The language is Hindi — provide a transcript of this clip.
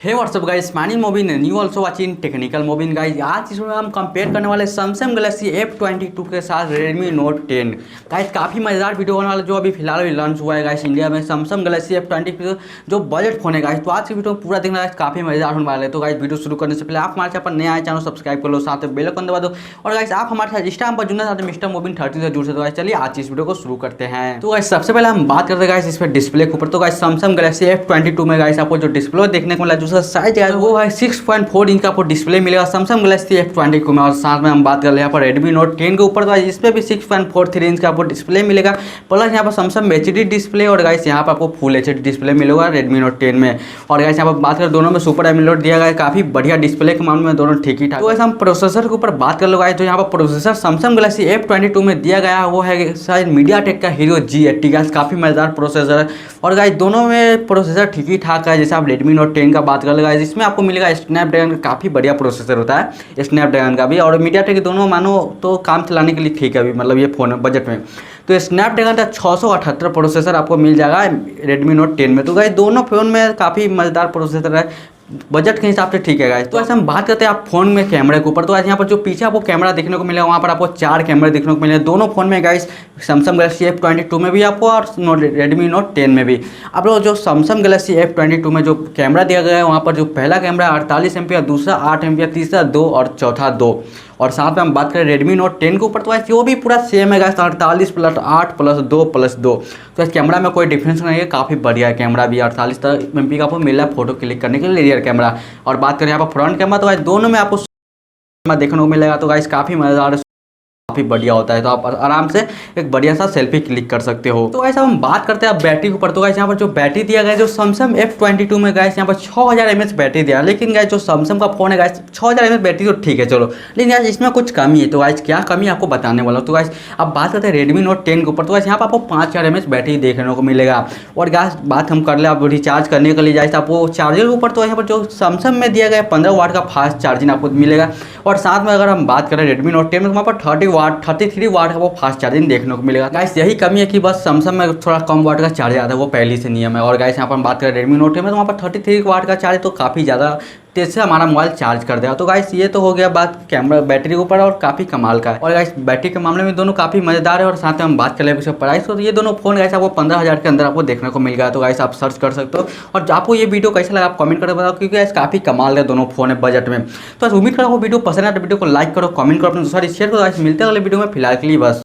Hey what's up guys, my name Mobin, new also watching technical Mobin guys. आज इसमें हम कंपेयर करने वाले सैमसंग गैलेक्सी F22 के साथ Redmi Note 10 गाइस। काफ़ी मज़ेदार वीडियो होने वाला जो अभी फिलहाल लॉन्च हुआ है गाइस इंडिया में सैमसंग गैलेक्सी F22 जो बजट फोन है गाइस। तो आज की वीडियो पूरा देखना गाइस, काफ़ी मज़ेदार होने वाला है। तो गाइस वीडियो शुरू करने से पहले आप हमारे चैनल पर नए आए, चैनल सब्सक्राइब कर लो, साथ में बेल आइकन दबा दो। और गाइस आप हमारे साथ इंस्टाग्राम पर जुड़ना चाहते हैं मिस्टर मोबिन 30 से जुड़ सकते हो गाइस। चलिए आज इस वीडियो को शुरू करते हैं। तो गाइस सबसे पहले हम बात करते हैं गाइस इस पर डिस्प्ले के ऊपर। तो गाइस सैमसंग गैलेक्सी F22 में गाइस आपको जो डिस्प्ले देखने को मिला है, जो साइज है वो है 6.4 इंच का आपको डिस्प्ले मिलेगा सैमसंग गैलेक्सी F22 में। और साथ में हम बात कर ले यहाँ पर Redmi Note 10 के ऊपर, तो इस पर भी 6.43 इंच का आपको डिस्प्ले मिलेगा। प्लस यहाँ पर सैमसंग HD डिस्प्ले और गाइस यहाँ पर आपको फुल HD डिस्प्ले मिलेगा Redmi Note 10 में। और गाइस यहाँ पर बात करें दोनों में सुपर एमोलेड दिया गया है, काफी बढ़िया डिस्प्ले के मामले में दोनों ठीक ही ठाक। तो गाइस हम प्रोसेसर के ऊपर बात कर लो गाइस, तो यहाँ पर प्रोसेसर सैमसंग गैलेक्सी F22 में दिया गया है वो है शायद मीडियाटेक का हीरो G80 गाइस। काफी मजेदार प्रोसेसर है। और गाइस दोनों में प्रोसेसर ठीक ही ठाक है। जैसे आप Redmi Note 10 का बात कर लो गाइस, इसमें आपको मिलेगा स्नैपड्रैगन, काफ़ी बढ़िया प्रोसेसर होता है स्नैपड्रैगन का भी। और मीडियाटेक के दोनों मानो तो काम चलाने के लिए ठीक है अभी, मतलब ये फ़ोन है बजट में। तो स्नैपड्रैगन का 678 प्रोसेसर आपको मिल जाएगा Redmi Note 10 में। तो गाइस दोनों फ़ोन में काफ़ी मज़ेदार प्रोसेसर है, बजट के हिसाब से ठीक है गाइस। तो ऐसे हम बात करते हैं आप फोन में कैमरे के ऊपर। तो आज यहाँ पर जो पीछे आपको कैमरा देखने को मिलेगा, वहाँ पर आपको 4 कैमरे देखने को मिलेंगे दोनों फोन में गाइस। सैमसंग गैलेक्सी F22 में भी आपको और Redmi Note 10 में भी। आप लोग जो सैमसंग गैलेक्सी F22 में जो कैमरा दिया गया है, वहाँ पर जो पहला कैमरा 48 एमपी, दूसरा 8 एमपी, तीसरा 2 और चौथा 2। और साथ में हम बात करें Redmi Note 10 के ऊपर, तो ऐसे वो भी पूरा सेम है गाइस, 48 + 8 + 2 + 2। तो इस कैमरा में कोई डिफरेंस नहीं है, काफ़ी बढ़िया है कैमरा भी। 48 एमपी का आपको मिला है फोटो क्लिक करने के लिए रियर कैमरा। और बात करें यहाँ पर फ्रंट कैमरा, तो गाइस दोनों में आपको देखने को मिलेगा। तो गाइस काफ़ी मज़ेदार, काफ़ी बढ़िया होता है। तो आप आराम से एक बढ़िया सा सेल्फी क्लिक कर सकते हो। तो ऐसा हम बात करते हैं अब बैटरी के ऊपर। तो गाइस यहाँ पर जो बैटरी दिया गया है जो सैमसंग F22 में गाइस यहाँ पर 6000 mAh बैटरी दिया है। लेकिन गाइस जो सैमसंग का फोन है गाइस 6000 mAh बैटरी तो ठीक है चलो, लेकिन गाइस इसमें कुछ कमी है। तो गाइस क्या कमी है आपको बताने वाला हूँ। तो गाइस अब बात करते हैं Redmi Note 10 के ऊपर। तो गाइस यहाँ पर आपको 5000 mAh बैटरी देखने को मिलेगा। और गाइस बात हम कर ले आप रिचार्ज करने के लिए जाए आपको चार्जर के ऊपर, तो यहाँ पर जो सैमसंग में दिया गया 15 वाट का फास्ट चार्जिंग आपको मिलेगा। और साथ में अगर हम बात करें Redmi Note 10 में, वहाँ पर 33 वाट का वो फास्ट चार्जिंग देखने को मिलेगा। गाइस यही कमी है कि बस सैमसंग में थोड़ा कम वाट का चार्जर आता है, वो पहले से नियम है। और गाइस यहाँ पर हम बात करें Redmi Note 10 में, तो वहाँ पर 33 वाट का चार्ज, तो काफ़ी ज़्यादा तेज से हमारा मोबाइल चार्ज कर देगा। तो गाइस ये तो हो गया बात कैमरा बैटरी के ऊपर, और काफ़ी कमाल का है। और गाइस बैटरी के मामले में दोनों काफ़ी मज़ेदार है। और साथ में हम बात कर ले इसका प्राइस, तो ये दोनों फोन गाइस आपको 15000 के अंदर आपको देखने को मिल गया। तो गाइस आप सर्च कर सकते हो। और आपको ये वीडियो कैसा लगा आप कमेंट करके बताओ, क्योंकि गाइस काफ़ी कमाल है दोनों फोन है बजट में। तो उम्मीद करो वीडियो पसंद है तो वीडियो को लाइक करो, कमेंट करो, अपने दोस्तों शेयर करो। गाइस मिलते हैं अगले वीडियो में, फिलहाल के लिए बस।